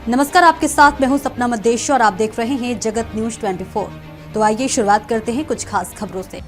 नमस्कार, आपके साथ मैं हूं सपना मदेश और आप देख रहे हैं जगत न्यूज 24। तो आइए शुरुआत करते हैं कुछ खास खबरों से।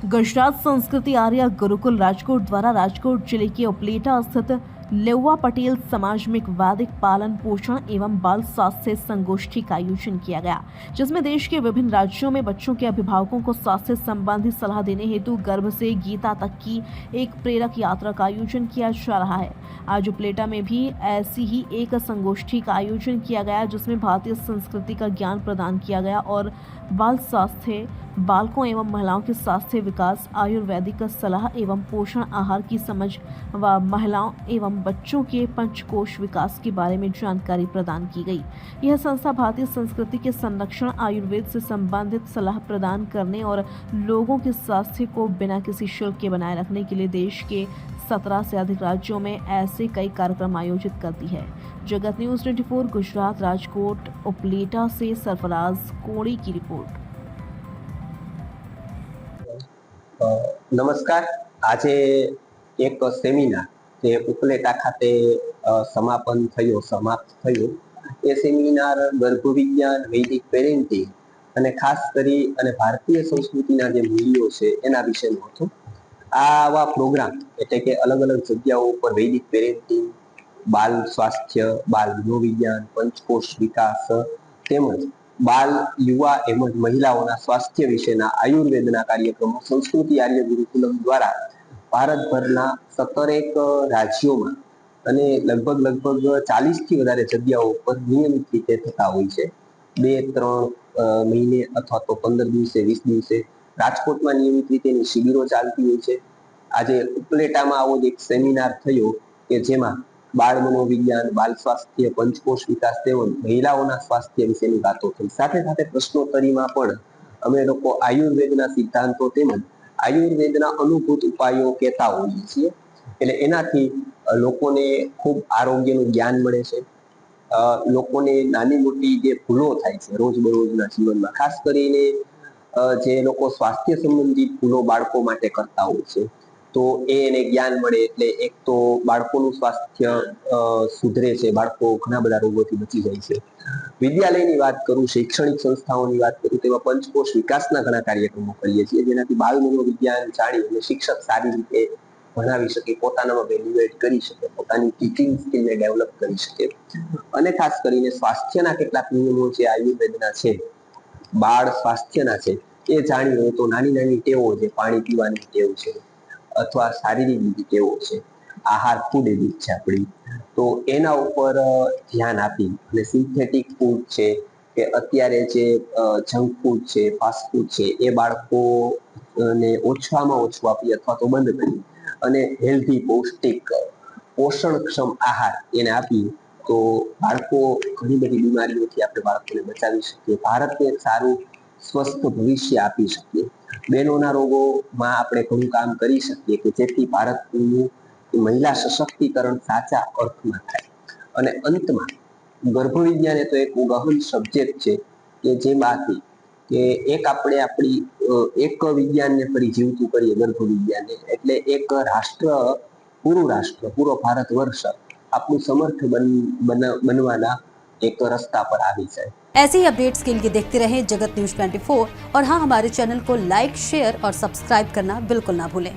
गुजरात संस्कृति आर्य गुरुकुल राजकोट द्वारा राजकोट जिले के उपलेटा स्थित लेवा पटेल समाज में एक वैदिक पालन पोषण एवं बाल स्वास्थ्य संगोष्ठी का आयोजन किया गया, जिसमें देश के विभिन्न राज्यों में बच्चों के अभिभावकों को स्वास्थ्य संबंधी सलाह देने हेतु गर्भ से गीता तक की एक प्रेरक यात्रा का आयोजन किया जा रहा है। आज उपलेटा में भी ऐसी ही एक संगोष्ठी का आयोजन किया गया, जिसमें भारतीय संस्कृति का ज्ञान प्रदान किया गया और बाल स्वास्थ्य, बालकों एवं महिलाओं के स्वास्थ्य विकास, आयुर्वेदिक सलाह एवं पोषण आहार की समझ व महिलाओं एवं बच्चों के पंचकोश विकास के बारे में जानकारी प्रदान की गई। यह संस्था भारतीय संस्कृति के संरक्षण, आयुर्वेद से संबंधित सलाह प्रदान करने और लोगों के स्वास्थ्य को बिना किसी शुल्क के बनाए रखने के लिए देश के 17 से अधिक राज्यों में ऐसे कई कार्यक्रम आयोजित करती है। जगत न्यूज 24 गुजरात राजकोट उपलेटा से सरफराज कोड़ी की रिपोर्ट। नमस्कार, आज एक सेमिनार જે ઉપલેટા ખાતે સમાપ્ત થયો એ સેમિનાર ગર્ભવિજ્ઞાન, વૈદિક પેરેન્ટિંગ અને ખાસ કરી અને ભારતીય સંસ્કૃતિના જે મૂલ્યો છે એના વિશેનો હતો। આવા પ્રોગ્રામ એટલે કે અલગ અલગ જગ્યાઓ ઉપર વૈદિક પેરેન્ટિંગ, બાલ સ્વાસ્થ્ય, બાલ મનોવિજ્ઞાન, પંચકોશ વિકાસ તેમજ બાલ, યુવા એમજ મહિલાઓના સ્વાસ્થ્ય વિશેના આયુર્વેદના કાર્યક્રમો સંસ્કૃતિ આર્ય ગુરુકુલમ દ્વારા ભારતભરના 17 રાજ્યોમાં અને લગભગ 40 થી વધારે જગ્યાઓ પર નિયમિત રીતે થતા હોય છે। 2-3 મહિને અથવા તો 15 દિવસે 20 દિવસે રાજકોટમાં નિયમિત રીતેની શિબિરો ચાલતી હોય છે। આજે ઉપલેટામાં આવો જ એક સેમિનાર થયો કે જેમાં બાળ મનોવિજ્ઞાન, બાલ સ્વાસ્થ્ય, પંચકોશ વિકાસ તેમજ મહિલાઓના સ્વાસ્થ્ય વિશેની વાતો થઈ। સાથે સાથે પ્રશ્નોત્તરીમાં પણ અમે લોકો આયુર્વેદના સિદ્ધાંતો તેમજ આયુર્વેદના અનુભૂત ઉપાયો કહેતા હોઈએ છીએ, એટલે એનાથી લોકોને ખૂબ આરોગ્યનું જ્ઞાન મળે છે। લોકોને નાની મોટી જે ભૂલો થાય છે રોજબરોજના જીવનમાં, ખાસ કરીને જે લોકો સ્વાસ્થ્ય સંબંધિત ભૂલો બાળકો માટે કરતા હોય છે તો એને જ્ઞાન મળે એટલે એક તો બાળકોનું સ્વાસ્થ્ય સુધરે છે, બાળકો ઘણા બધા રોગોથી બચી જાય છે। વિદ્યાલયની વાત કરું, શૈક્ષણિક સંસ્થાઓની વાત કરું તેમાં પંચકોશ વિકાસના ઘણા કાર્યક્રમો કરીએ છીએ, જેનાથી બાલ મનોવિજ્ઞાન જાણી અને શિક્ષક સારી રીતે ભણાવી શકે, પોતાનામાં વેલ્યુએટ કરી શકે, પોતાની ટીચિંગ સ્કિલને ડેવલપ કરી શકે। અને ખાસ કરીને સ્વાસ્થ્યના કેટલાક નિયમો જે આયુર્વેદના છે, બાળ સ્વાસ્થ્યના છે એ જાણી હોય તો નાની નાની ટેવો, જે પાણી પીવાની ટેવ છે અથવા શારીરિક બીજી ટેવો છે, આહાર, ફૂડ હેબિટ છે આપણી, તો એના ઉપર ધ્યાન આપી અને સિન્થેટિક ફૂડ છે કે અત્યારે જે જંક ફૂડ છે, ફાસ્ટ ફૂડ છે એ બાળકોને ઓછામાં ઓછું આપી અથવા તો બંધ કરી અને હેલ્ધી, પૌષ્ટિક, પોષણક્ષમ આહાર એને આપી તો બાળકો ઘણી બધી બીમારીઓથી આપણે બાળકોને બચાવી શકીએ, ભારતને એક સારું સ્વસ્થ ભવિષ્ય આપી શકીએ। બહેનોના રોગોમાં આપણે ઘણું કામ કરી શકીએ કે જેથી ભારતનું મહિલા સશક્તિકરણ સાચા અર્થમાં થાય। અને અંતમાં ગર્ભવિજ્ઞાન એ તો એક ગહન સબ્જેક્ટ છે કે જેમાંથી કે એક આપણે આપણી એક વિજ્ઞાનને ફરી જીવતું કરીએ, ગર્ભવિજ્ઞાનને, એટલે એક રાષ્ટ્ર, પૂરો ભારત વર્ષ આપણું સમર્થ બનવાના एक रास्ता पर आ जाए। ऐसे ही अपडेट्स के लिए देखते रहें जगत न्यूज 24 और हाँ, हमारे चैनल को लाइक, शेयर और सब्सक्राइब करना बिल्कुल ना भूलें।